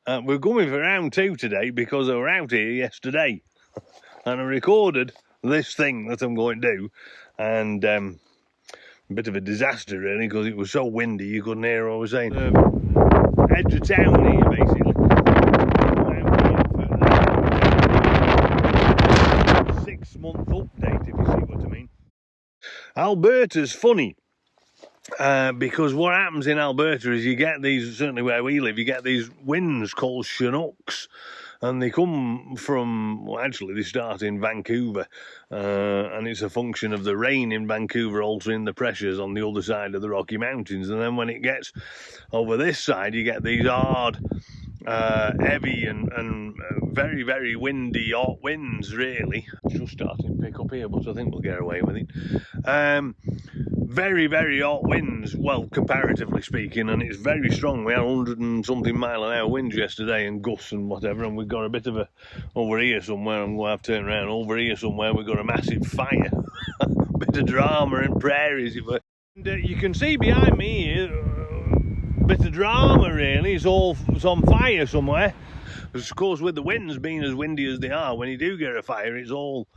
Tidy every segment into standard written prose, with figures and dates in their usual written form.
We're going for round 2 today because I were out here yesterday and I recorded this thing that I'm going to do, and a bit of a disaster really because it was so windy you couldn't hear what I was saying. Edge of town here basically. 6-month update, if you see what I mean. Alberta's funny. Because what happens in Alberta is you get these, certainly where we live, you get these winds called Chinooks, and they come from, well, actually they start in Vancouver, and it's a function of the rain in Vancouver altering the pressures on the other side of the Rocky Mountains, and then when it gets over this side you get these hard, heavy and very, very windy, hot winds really. It's just starting to pick up here, but I think we'll get away with it. Very, very hot winds, well, comparatively speaking, and it's very strong. We had 100 and something mile an hour winds yesterday and gusts and whatever, and we've got a bit of a, over here somewhere, I'm going to have to turn around, over here somewhere we've got a massive fire. Bit of drama and prairies. And, you can see behind me here, bit of drama really, it's on fire somewhere. Of course, with the winds being as windy as they are, when you do get a fire, it's all...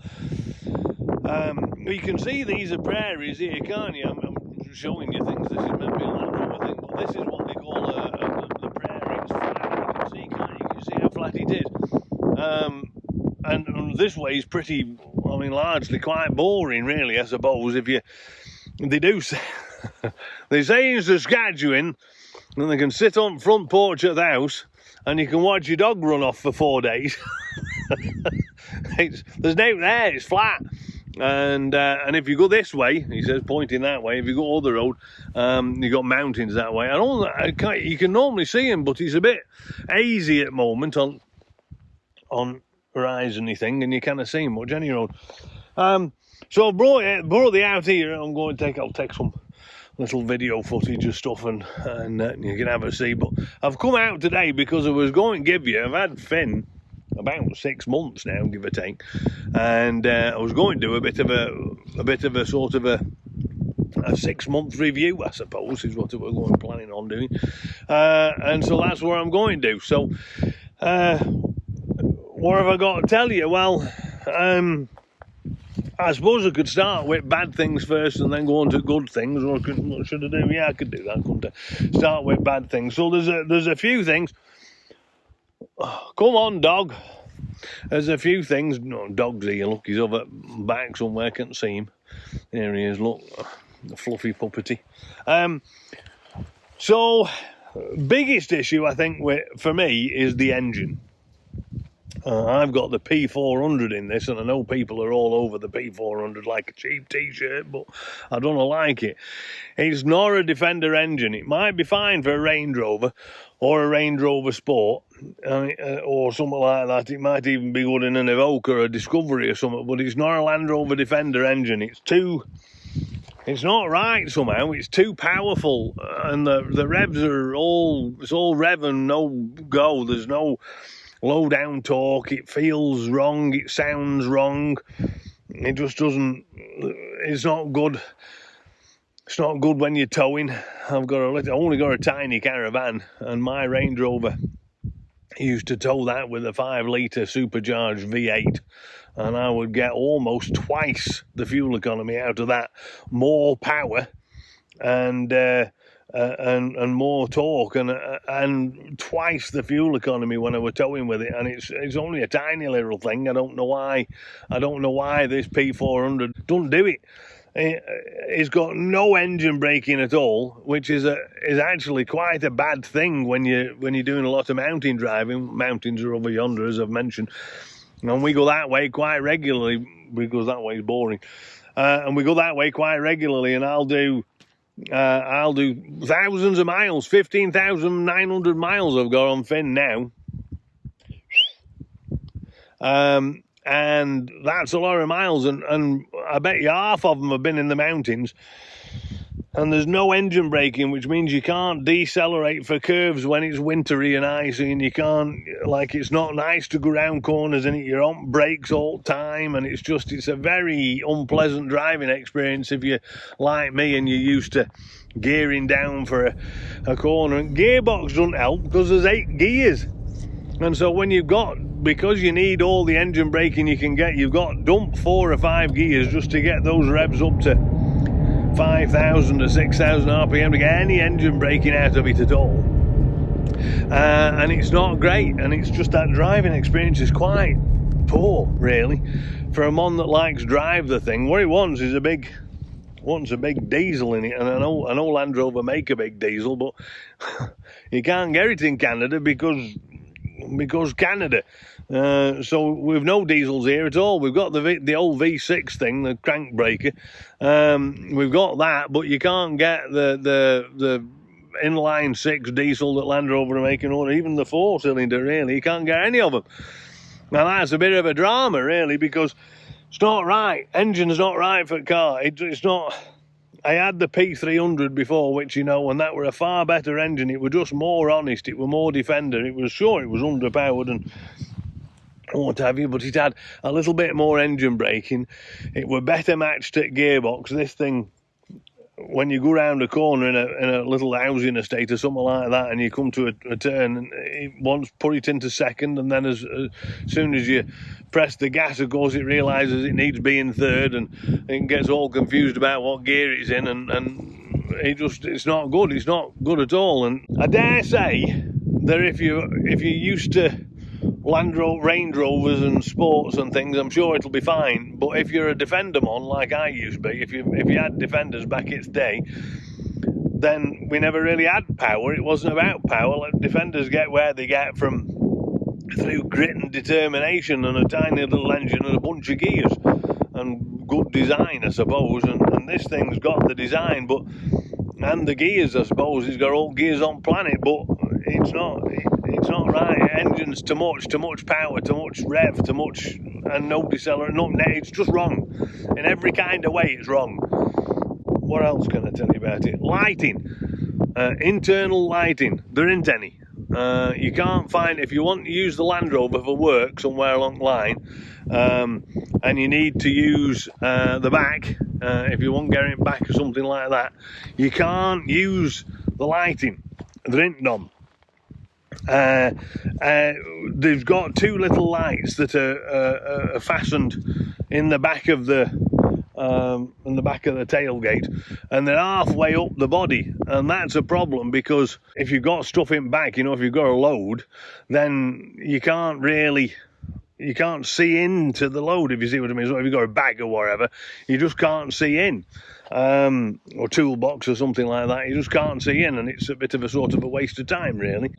you can see these are prairies here, can't you? I'm showing you things. This is maybe a Land Rover thing, but this is what they call the prairie. It's flat, you can see, can't you? You can see how flat it is. And this way is pretty, I mean, largely quite boring, really, I suppose. They do say, they say in Saskatchewan, and they can sit on front porch at the house and you can watch your dog run off for 4 days. There's no there, it's flat. And if you go this way, he says, pointing that way, if you go other road, you got mountains that way. You can normally see him, but he's a bit hazy at the moment on horizon-y thing, and you kind see him much any road. So I brought the out here. I'm going to I'll take some little video footage of stuff and you can have a see. But I've come out today because I was going to give you, I've had Finn about 6 months now, give or take, and I was going to do a bit of a sort of a 6-month review, I suppose, is what we're planning on doing, and so that's what I'm going to do. So what have I got to tell you? Well, I suppose I could start with bad things first and then go on to good things, or what should I do? Yeah, I could do that, couldn't I? Start with bad things. So there's a few things. Oh, come on, dog. There's a few things. No, dog's here. Look, he's over back somewhere. Can't see him. There he is. Look, the fluffy puppety. So, biggest issue I think for me is the engine. I've got the P400 in this, and I know people are all over the P400 like a cheap t-shirt, but I don't like it. It's not a Defender engine. It might be fine for a Range Rover or a Range Rover Sport, or something like that. It might even be good in an Evoque or a Discovery or something, but it's not a Land Rover Defender engine. It's not right somehow. It's too powerful, and the revs are it's all rev and no go. There's no low down torque. It feels wrong, it sounds wrong, it just doesn't, it's not good. It's not good when you're towing. I've only got a tiny caravan, and my Range Rover used to tow that with a 5-litre supercharged V8, and I would get almost twice the fuel economy out of that, more power and more torque, and twice the fuel economy when I was towing with it. And it's only a tiny little thing. I don't know why this P400 doesn't do it. It's got no engine braking at all, which is actually quite a bad thing when you're doing a lot of mountain driving. Mountains are over yonder, as I've mentioned, and we go that way quite regularly because that way is boring. And we go that way quite regularly, and I'll do thousands of miles, 15,900 miles I've got on Finn now. And that's a lot of miles, and I bet you half of them have been in the mountains, and there's no engine braking, which means you can't decelerate for curves when it's wintry and icy, and you can't, it's not nice to go round corners and you're on brakes all the time, and it's a very unpleasant driving experience if you're like me and you're used to gearing down for a corner. And gearbox doesn't help because there's 8 gears. And so when you've got, because you need all the engine braking you can get, you've got dump 4 or 5 gears just to get those revs up to 5,000 or 6,000 RPM to get any engine braking out of it at all. And it's not great, and it's just that driving experience is quite poor, really, for a man that likes drive the thing. What he wants is a big diesel in it, and I know Land Rover make a big diesel, but you can't get it in Canada because Canada. So we've no diesels here at all. We've got the old V6 thing, the crank breaker. We've got that, but you can't get the inline 6 diesel that Land Rover are making, or even the 4-cylinder, really. You can't get any of them. Now that's a bit of a drama, really, because it's not right. Engine's not right for a car. It's not. I had the P300 before, which, and that were a far better engine. It was just more honest. It were more Defender. It was underpowered and what have you, but it had a little bit more engine braking. It were better matched at gearbox. This thing, when you go round a corner in a little housing estate or something like that, and you come to a turn, and it wants put it into second, and then as soon as you press the gas, of course, it realises it needs being third, and it gets all confused about what gear it's in, and it's not good. It's not good at all. And I dare say that if you're used to Range Rovers and sports and things, I'm sure it'll be fine. But if you're a Defender mon, like I used to be, if you had Defenders back its day, then we never really had power. It wasn't about power. Like, Defenders get where they get through grit and determination and a tiny little engine and a bunch of gears and good design, I suppose. And this thing's got the design, and the gears, I suppose. It's got all gears on planet, but it's not right. Engine's too much power, too much rev, too much, and no decelerate, it's just wrong. In every kind of way, it's wrong. What else can I tell you about it? Lighting. Internal lighting. There isn't any. You can't find, if you want to use the Land Rover for work somewhere along the line, and you need to use the back, if you want to get it back or something like that, you can't use the lighting. There ain't none. They've got 2 little lights that are fastened in the back of the tailgate, and they're halfway up the body, and that's a problem, because if you've got stuff in back, if you've got a load, then you can't see into the load, if you see what I mean. So if you've got a bag or whatever, you just can't see in, or toolbox or something like that, you just can't see in, and it's a bit of a sort of a waste of time, really.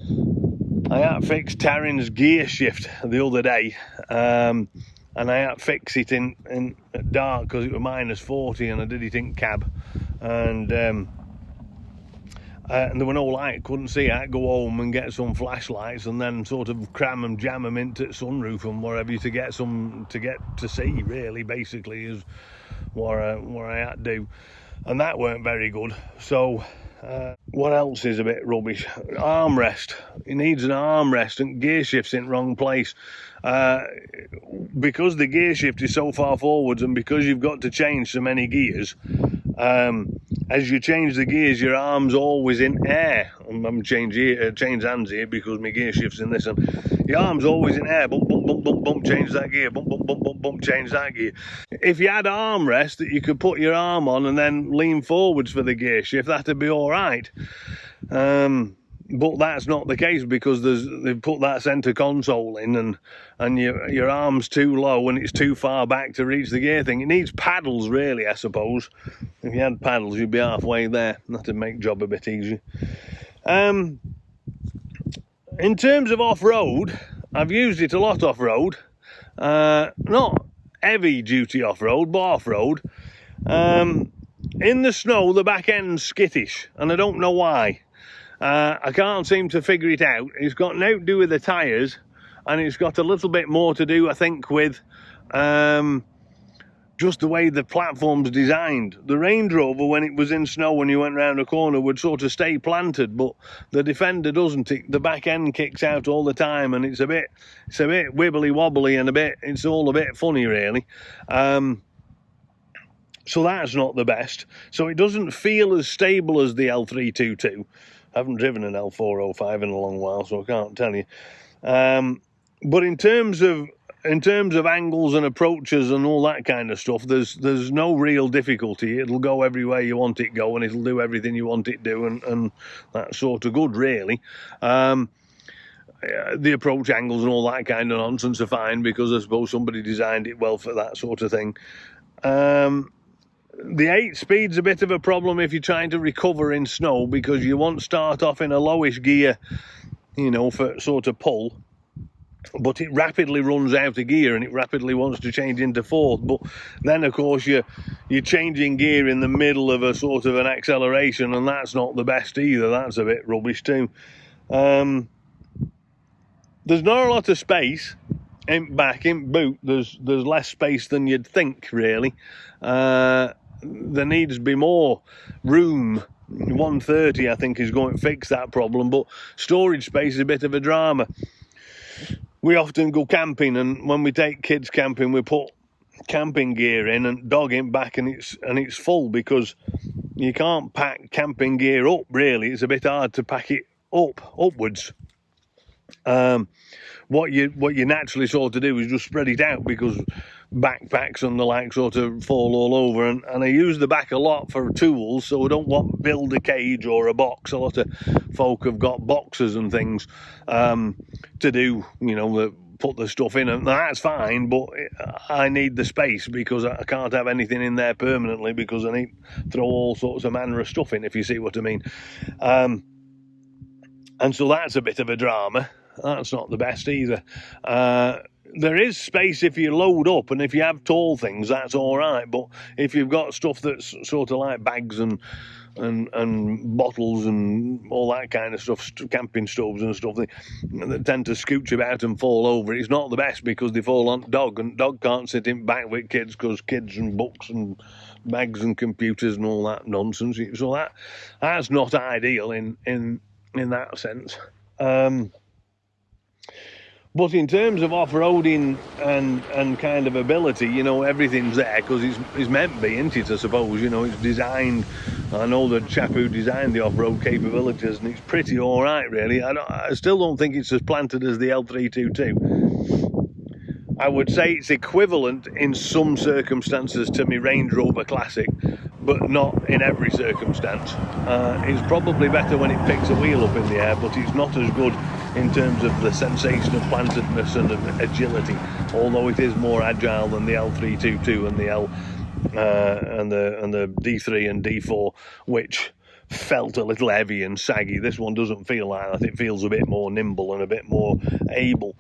I had to fix Taryn's gear shift the other day, and I had to fix it in dark because it was -40, and I did it in cab, and there were no light, couldn't see. I had to go home and get some flashlights and then sort of jam them into the sunroof and whatever to get to see, really, basically, is what I had to do, and that weren't very good. So what else is a bit rubbish? Armrest. It needs an armrest, and gear shift's in the wrong place. Because the gear shift is so far forwards, and because you've got to change so many gears, as you change the gears, your arm's always in air. I'm change hands here because my gear shift's in this, and your arm's always in air. Bump, bump, bump, bump, bump, change that gear. Bump, bump, bump, bump, bump, change that gear. If you had armrest that you could put your arm on and then lean forwards for the gear shift, that'd be all right. But that's not the case, because they've put that centre console in, and your arm's too low and it's too far back to reach the gear thing. It needs paddles, really, I suppose. If you had paddles, you'd be halfway there. That'd make job a bit easier. In terms of off-road, I've used it a lot off-road. Not heavy duty off-road, but off-road. In the snow, the back end's skittish, and I don't know why. I can't seem to figure it out. It's got nothing to do with the tyres, and it's got a little bit more to do, I think, with just the way the platform's designed. The Range Rover, when it was in snow, when you went round a corner, would sort of stay planted, but the Defender doesn't. The back end kicks out all the time, and it's a bit wibbly wobbly, and it's all a bit funny, really. So that's not the best. So it doesn't feel as stable as the L322. I haven't driven an L405 in a long while, so I can't tell you. But in terms of angles and approaches and all that kind of stuff, there's no real difficulty. It'll go everywhere you want it go, and it'll do everything you want it do, and that's sort of good, really. The approach angles and all that kind of nonsense are fine, because I suppose somebody designed it well for that sort of thing. The 8-speed's a bit of a problem if you're trying to recover in snow, because you want to start off in a lowish gear, you know, for sort of pull, but it rapidly runs out of gear and it rapidly wants to change into fourth. But then, of course, you're changing gear in the middle of a sort of an acceleration, and that's not the best either. That's a bit rubbish too. There's not a lot of space in boot. There's less space than you'd think, really. There needs to be more room. 130, I think, is going to fix that problem, but storage space is a bit of a drama. We often go camping, and when we take kids camping, we put camping gear in and dog it back, and it's full, because you can't pack camping gear up, really. It's a bit hard to pack it upwards. What you naturally sort of do is just spread it out, because backpacks and the like sort of fall all over, and I use the back a lot for tools, so I don't want to build a cage or a box. A lot of folk have got boxes and things to do, you know, put the stuff in, and that's fine, but I need the space, because I can't have anything in there permanently, because I need to throw all sorts of manner of stuff in, if you see what I mean. And so that's a bit of a drama. That's not the best either. There is space if you load up, and if you have tall things, that's all right. But if you've got stuff that's sort of like bags and bottles and all that kind of stuff, camping stoves and stuff, they tend to scooch about and fall over. It's not the best, because they fall on dog, and dog can't sit in back with kids, because kids and books and bags and computers and all that nonsense. So that's not ideal in that sense. But in terms of off-roading and kind of ability, you know, everything's there, because it's meant to be, isn't it, I suppose. You know, it's designed. I know the chap who designed the off-road capabilities, and it's pretty all right, really. I still don't think it's as planted as the L322. I would say it's equivalent in some circumstances to my Range Rover Classic, but not in every circumstance. It's probably better when it picks a wheel up in the air, but it's not as good in terms of the sensation of plantedness and of agility, although it is more agile than the L322 and the and the D3 and D4, which felt a little heavy and saggy. This one doesn't feel like that. It feels a bit more nimble and a bit more able.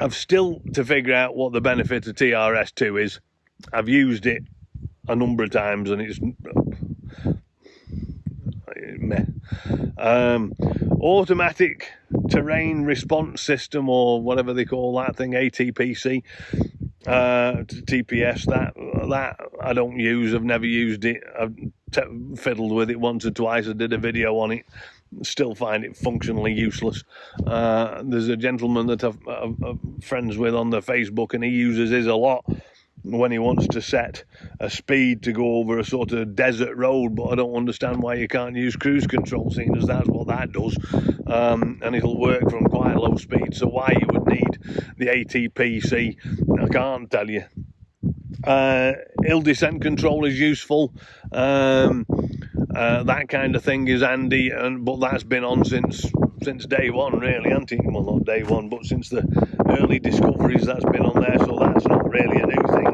I've still to figure out what the benefit of TRS2 is. I've used it a number of times, and it's meh. Automatic terrain response system, or whatever they call that thing, ATPC, TPS, that I don't use. I've never used it. I've fiddled with it once or twice. I did a video on it. Still find it functionally useless. There's a gentleman that I'm friends with on the Facebook, and he uses his a lot when he wants to set a speed to go over a sort of desert road, but I don't understand why you can't use cruise control, seeing as that's what that does, and it'll work from quite low speed. So why you would need the ATPC, I can't tell you. Hill descent control is useful. That kind of thing is handy, but that's been on since day one, really, hasn't it? Well, not day one, but since the early discoveries, that's been on there, so that's not really a new thing.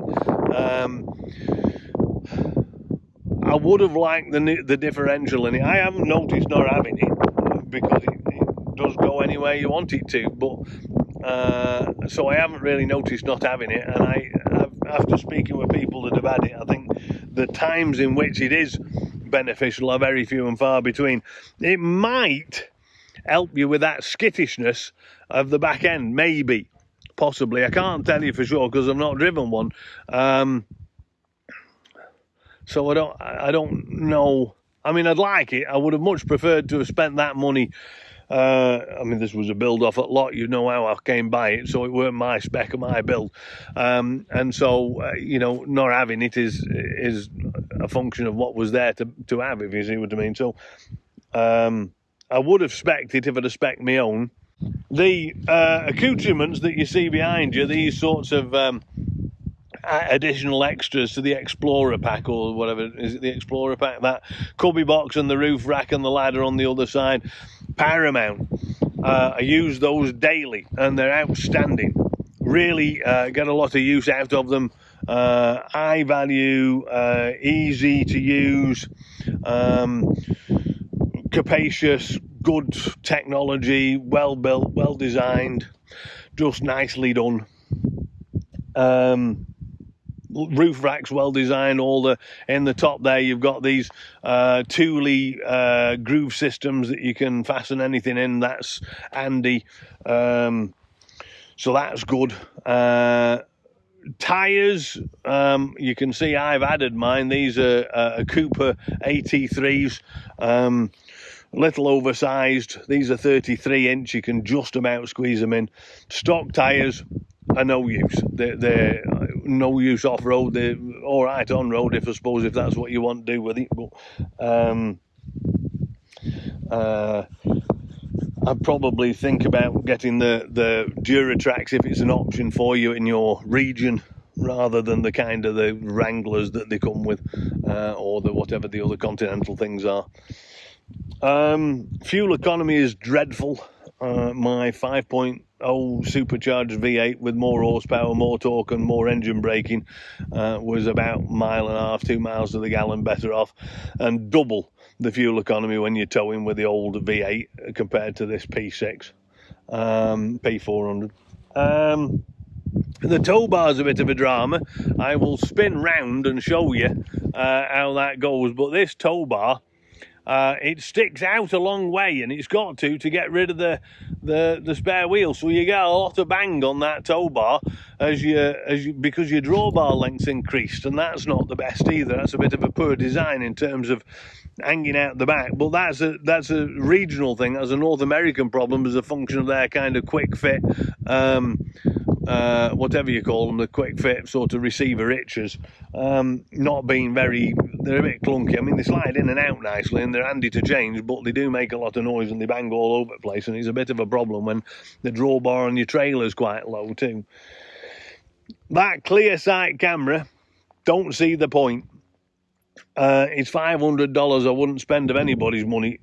I would have liked the differential in it. I haven't noticed not having it, because it does go anywhere you want it to, but so I haven't really noticed not having it. And after speaking with people that have had it, I think the times in which it is beneficial are very few and far between. It might help you with that skittishness of the back end, maybe, possibly. I can't tell you for sure, because I've not driven one, so I don't know. I mean, I'd like it. I would have much preferred to have spent that money. I mean, this was a build off at lot. You know how I came by it, so it weren't my spec or my build, and so you know, not having it is a function of what was there to have, if you see what I mean. So I would have spec'd it if I'd have spec'd my own, The accoutrements that you see behind you, these sorts of additional extras to the Explorer pack, or whatever, is it the Explorer pack? That cubby box and the roof rack and the ladder on the other side, paramount. I use those daily and they're outstanding. Really get a lot of use out of them. High value, easy to use, capacious, good technology, well built, well designed, just nicely done. Roof racks well designed. In the top there you've got these Thule groove systems that you can fasten anything in. That's handy, so that's good. Tyres, you can see I've added mine. These are Cooper AT3s, little oversized. These are 33-inch. You can just about squeeze them in. Stock tyres are no use. They're no use off-road. They're all right on-road, if that's what you want to do with it. But I'd probably think about getting the Duratrax if it's an option for you in your region, rather than the kind of the Wranglers that they come with, or the whatever the other Continental things are. Fuel economy is dreadful. My 5.0 supercharged V8 with more horsepower, more torque and more engine braking was about 1.5 miles, 2 miles to the gallon better off, and double the fuel economy when you're towing with the old V8 compared to this P6, P400. The tow bar's a bit of a drama. I will spin round and show you how that goes, but this tow bar, it sticks out a long way, and it's got to get rid of the spare wheel, so you get a lot of bang on that tow bar because your drawbar length's increased, and that's not the best either. That's a bit of a poor design in terms of hanging out the back, but that's a regional thing. That's a North American problem as a function of their kind of quick fit, whatever you call them, the quick fit sort of receiver hitches, not being they're a bit clunky. I mean, they slide in and out nicely and they're handy to change, but they do make a lot of noise and they bang all over the place, and it's a bit of a problem when the drawbar on your trailer's quite low too. That clear sight camera, don't see the point. It's $500. I wouldn't spend of anybody's money.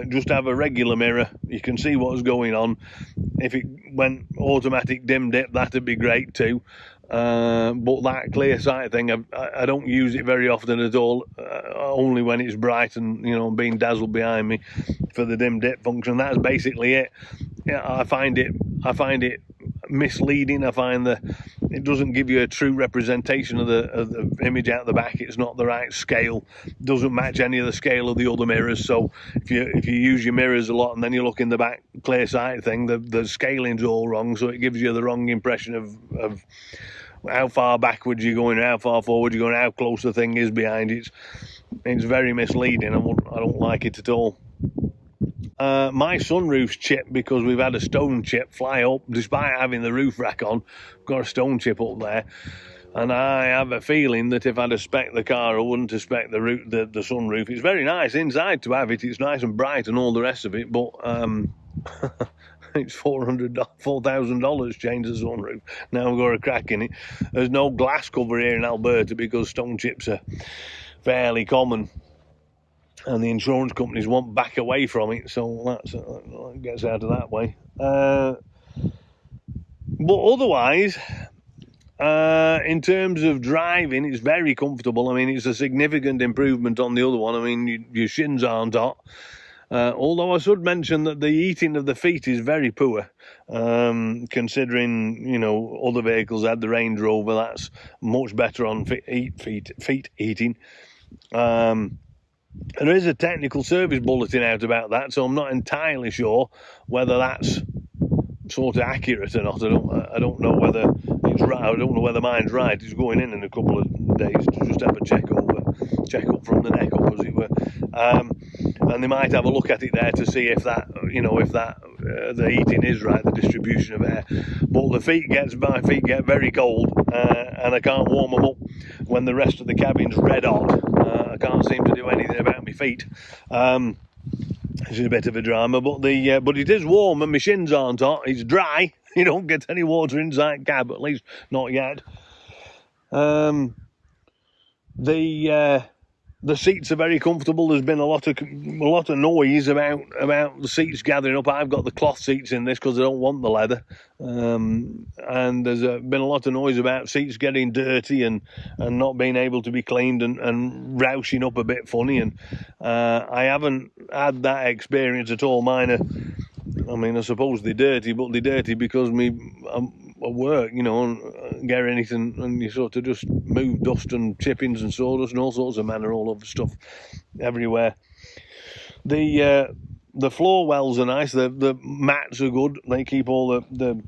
Just have a regular mirror. You can see what's going on. If it went automatic dim dip, that'd be great too. But that clear sight thing, I don't use it very often at all. Only when it's bright and being dazzled behind me for the dim dip function. That's basically it. Yeah, I find it misleading. I find that it doesn't give you a true representation of the image out the back. It's not the right scale. Doesn't match any of the scale of the other mirrors. So if you use your mirrors a lot and then you look in the back clear sight thing, the scaling's all wrong. So it gives you the wrong impression of how far backwards you're going, how far forward you're going, how close the thing is behind it. It's very misleading. I don't like it at all. My sunroof's chipped because we've had a stone chip fly up. Despite having the roof rack on, we've got a stone chip up there, and I have a feeling that if I'd have spec'd the car, I wouldn't have spec'd the sunroof. It's very nice inside to have it. It's nice and bright and all the rest of it, but it's $4,000 change the sunroof. Now we've got a crack in it. There's no glass cover here in Alberta because stone chips are fairly common, and the insurance companies won't back away from it, so that gets out of that way. But otherwise, in terms of driving, it's very comfortable. I mean, it's a significant improvement on the other one. I mean, your shins aren't hot. Although I should mention that the heating of the feet is very poor, considering other vehicles had the Range Rover. That's much better on feet heating. There is a technical service bulletin out about that, so I'm not entirely sure whether that's sort of accurate or not. I don't know whether it's right. I don't know whether mine's right. It's going in a couple of days to just have a check up from the neck up, as it were. And they might have a look at it there to see if that the heating is right, the distribution of air. But my feet get very cold, and I can't warm them up when the rest of the cabin's red hot. I can't seem to do anything about my feet. It's a bit of a drama, but it is warm and my shins aren't hot. It's dry. You don't get any water inside cab, at least not yet. The seats are very comfortable. There's been a lot of noise about the seats gathering up. I've got the cloth seats in this because I don't want the leather, and there's been a lot of noise about seats getting dirty and not being able to be cleaned and rousing up a bit funny. And I haven't had that experience at all. Mine are, I mean, I suppose they're dirty, but they're dirty because I work, you know, and get anything, and you sort of just move dust and chippings and sawdust and all sorts of manner all over stuff everywhere. The floor wells are nice. The mats are good. They keep all the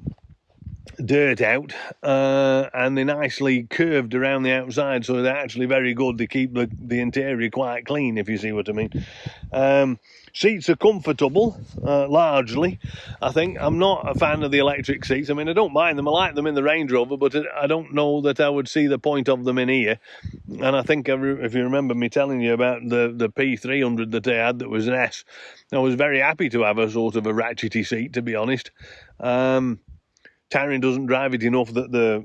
dirt out, and they're nicely curved around the outside, so they're actually very good. They keep the interior quite clean, if you see what I mean. Seats are comfortable, largely. I think I'm not a fan of the electric seats. I mean, I don't mind them. I like them in the Range Rover, but I don't know that I would see the point of them in here. And I think if you remember me telling you about the P400 that I had that was an S, I was very happy to have a sort of a ratchety seat, to be honest. Taryn doesn't drive it enough that the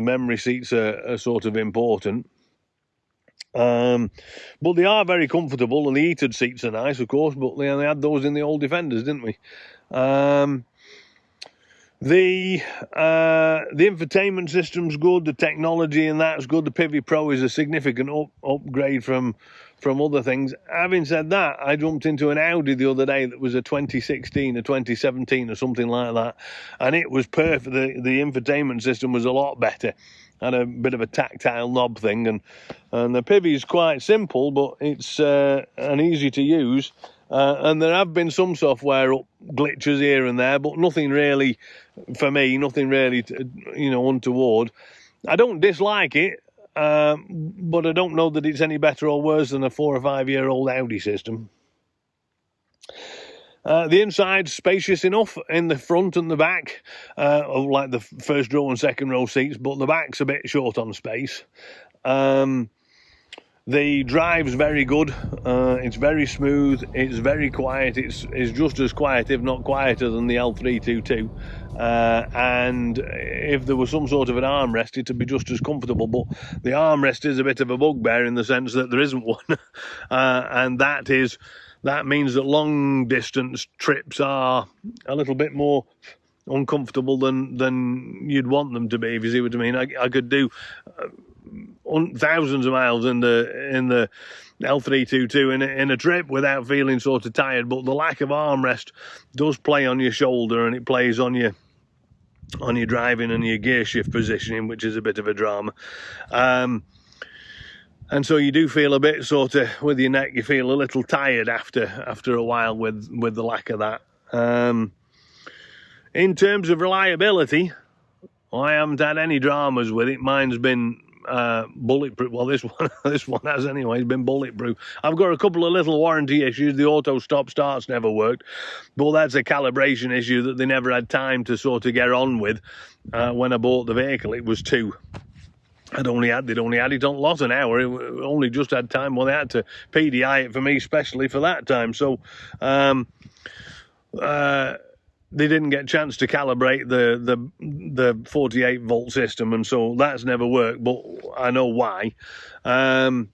memory seats are sort of important. But they are very comfortable, and the heated seats are nice, of course, but they had those in the old Defenders, didn't we? The infotainment system's good, the technology in that's good. The Pivi Pro is a significant upgrade from other things. Having said that, I jumped into an Audi the other day that was a 2016, a 2017 or something like that, and it was perfect. The infotainment system was a lot better. Had a bit of a tactile knob thing, and the Pivi is quite simple, but it's and easy to use. And there have been some software glitches here and there, but nothing really, for me, nothing really, untoward. I don't dislike it, but I don't know that it's any better or worse than a 4 or 5 year old Audi system. The inside's spacious enough in the front and the back, like the first row and second row seats, but the back's a bit short on space. The drive's very good. It's very smooth. It's very quiet. It's just as quiet, if not quieter, than the L322. And if there was some sort of an armrest, it'd be just as comfortable. But the armrest is a bit of a bugbear in the sense that there isn't one, and that means that long distance trips are a little bit more uncomfortable than you'd want them to be, if you see what I mean. I could do thousands of miles in the L322 in a trip without feeling sort of tired, but the lack of armrest does play on your shoulder, and it plays on your driving and your gear shift positioning, which is a bit of a drama. And so you do feel a bit sort of, with your neck, you feel a little tired after a while with the lack of that. In terms of reliability, I haven't had any dramas with it. Mine's been bulletproof. Well, this one has anyway. It's been bulletproof. I've got a couple of little warranty issues. The auto stop starts never worked, but that's a calibration issue that they never had time to sort of get on with. When I bought the vehicle, it was 2. They'd only had it on lot an hour. It only just had time. Well, they had to PDI it for me, specially for that time. So they didn't get a chance to calibrate the 48 volt system, and so that's never worked. But I know why. There's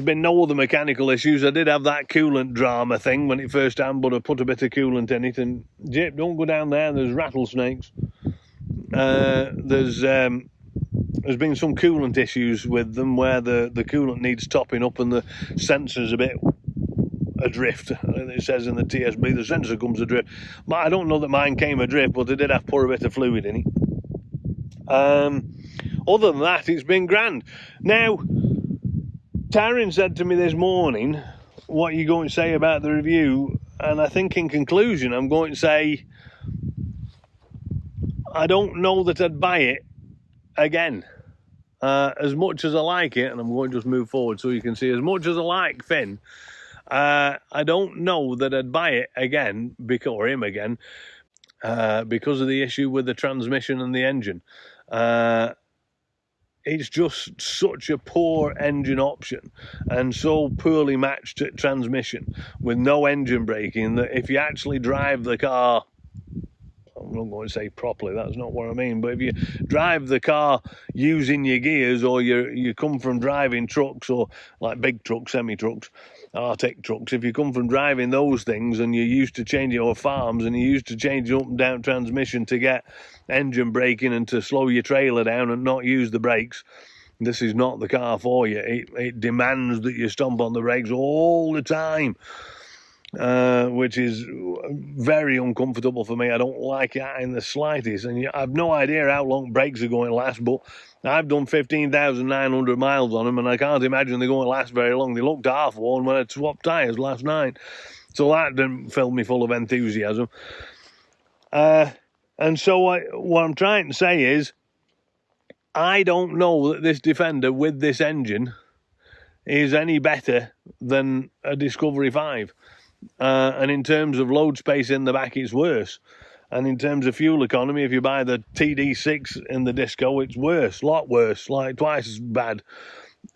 been no other mechanical issues. I did have that coolant drama thing when it first happened, but I put a bit of coolant in it. And Jip, don't go down there. There's rattlesnakes. There's been some coolant issues with them where the coolant needs topping up and the sensor's a bit adrift. It says in the TSB the sensor comes adrift. I don't know that mine came adrift, but I did have to pour a bit of fluid in it. Other than that, it's been grand. Now, Taryn said to me this morning, what are you going to say about the review? And I think in conclusion, I'm going to say, I don't know that I'd buy it again. As much as I like it, and I'm going to just move forward so you can see, as much as I like Finn, I don't know that I'd buy it again, because of the issue with the transmission and the engine. it's just such a poor engine option and so poorly matched transmission with no engine braking that if you actually drive the car, I'm not going to say properly, that's not what I mean, but if you drive the car using your gears, or you come from driving trucks, or like big trucks, semi-trucks, Arctic trucks, if you come from driving those things and you're used to changing your farms and you're used to changing up and down transmission to get engine braking and to slow your trailer down and not use the brakes, this is not the car for you. It demands that you stomp on the brakes all the time, which is very uncomfortable for me. I don't like it in the slightest, and I've no idea how long brakes are going to last, but I've done 15,900 miles on them, and I can't imagine they're going to last very long. They looked half worn when I swapped tyres last night, so that didn't fill me full of enthusiasm. And so what I'm trying to say is, I don't know that this Defender with this engine is any better than a Discovery 5. And in terms of load space in the back, it's worse. And in terms of fuel economy, if you buy the TD6 in the Disco, it's worse, a lot worse, like twice as bad.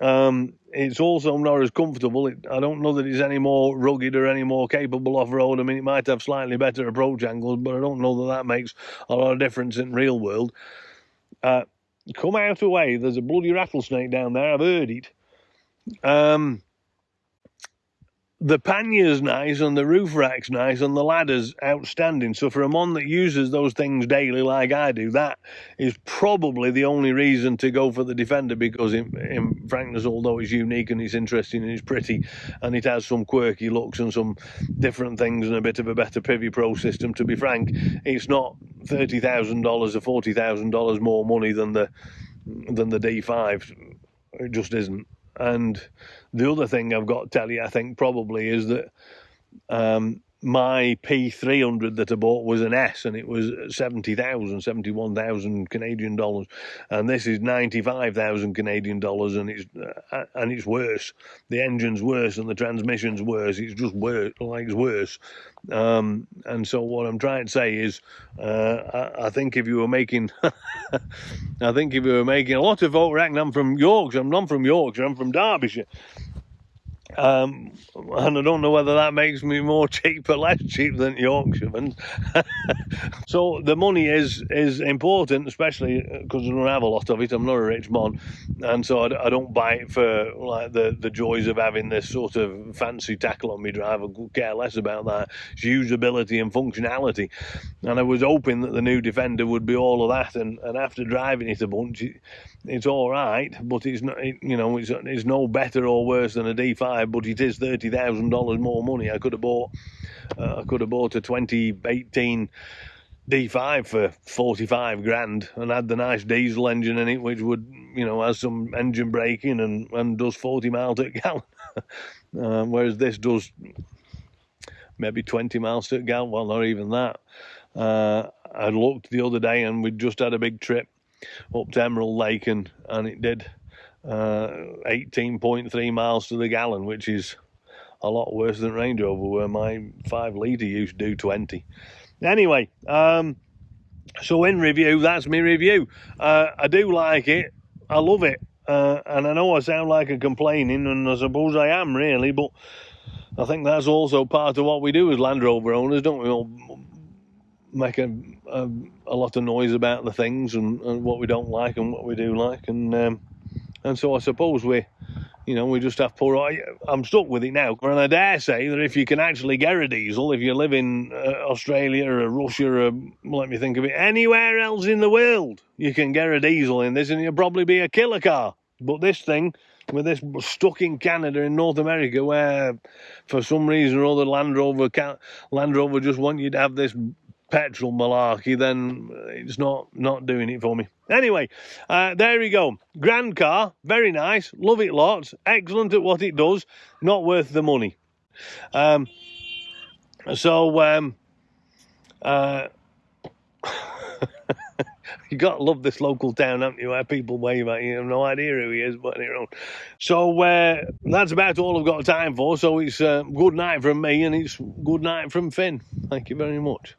It's also not as comfortable. I don't know that it's any more rugged or any more capable off-road. I mean, it might have slightly better approach angles, but I don't know that makes a lot of difference in real world. Come out of the way. There's a bloody rattlesnake down there. I've heard it. The panniers nice, and the roof rack's nice, and the ladder's outstanding. So for a man that uses those things daily like I do, that is probably the only reason to go for the Defender, because in frankness, although it's unique and it's interesting and it's pretty and it has some quirky looks and some different things and a bit of a better Privy Pro system, to be frank, it's not $30,000 or $40,000 more money than the D5. It just isn't. And the other thing I've got to tell you, I think probably, is that my P300 that I bought was an S, and it was 71,000 Canadian dollars, and this is 95,000 Canadian dollars, and it's worse. The engine's worse and the transmission's worse. It's just worse, like it's worse. And so what I'm trying to say is, I think if you were making, a lot of folk reckon I'm from Yorkshire. I'm not from Yorkshire. I'm from Derbyshire. And I don't know whether that makes me more cheap or less cheap than Yorkshiremen. So the money is important, especially because I don't have a lot of it. I'm not a rich man, and so I don't buy it for like the joys of having this sort of fancy tackle on me drive. I could care less about that. It's usability and functionality, and I was hoping that the new Defender would be all of that. And after driving it a bunch, it's all right, but it's not. It's no better or worse than a D5. But it is $30,000 more money. I could have bought a 2018 D5 for 45 grand and had the nice diesel engine in it, which would, has some engine braking and does 40 miles to a gallon. Whereas this does maybe 20 miles to a gallon. Well, not even that. I looked the other day, and we'd just had a big trip up to Emerald Lake, and it did 18.3 miles to the gallon, which is a lot worse than Range Rover, where my 5 litre used to do 20. Anyway, so in review, that's my review. I do like it. I love it. And I know I sound like I'm complaining, and I suppose I am really, but I think that's also part of what we do as Land Rover owners, don't we? All make a lot of noise about the things and what we don't like and what we do like, and so I suppose we just have I'm stuck with it now. And I dare say that if you can actually get a diesel, if you live in Australia or Russia or, let me think of it, anywhere else in the world, you can get a diesel in this, and it'll probably be a killer car. But this thing, with this stuck in Canada, in North America, where for some reason or other Land Rover just want you to have this petrol malarkey, then it's not doing it for me. Anyway, there we go. Grand car, very nice, love it lots, excellent at what it does, not worth the money. You got to love this local town, haven't you, where people wave at you. You have no idea who he is, but anyway. So that's about all I've got time for. So it's good night from me, and it's good night from Finn. Thank you very much.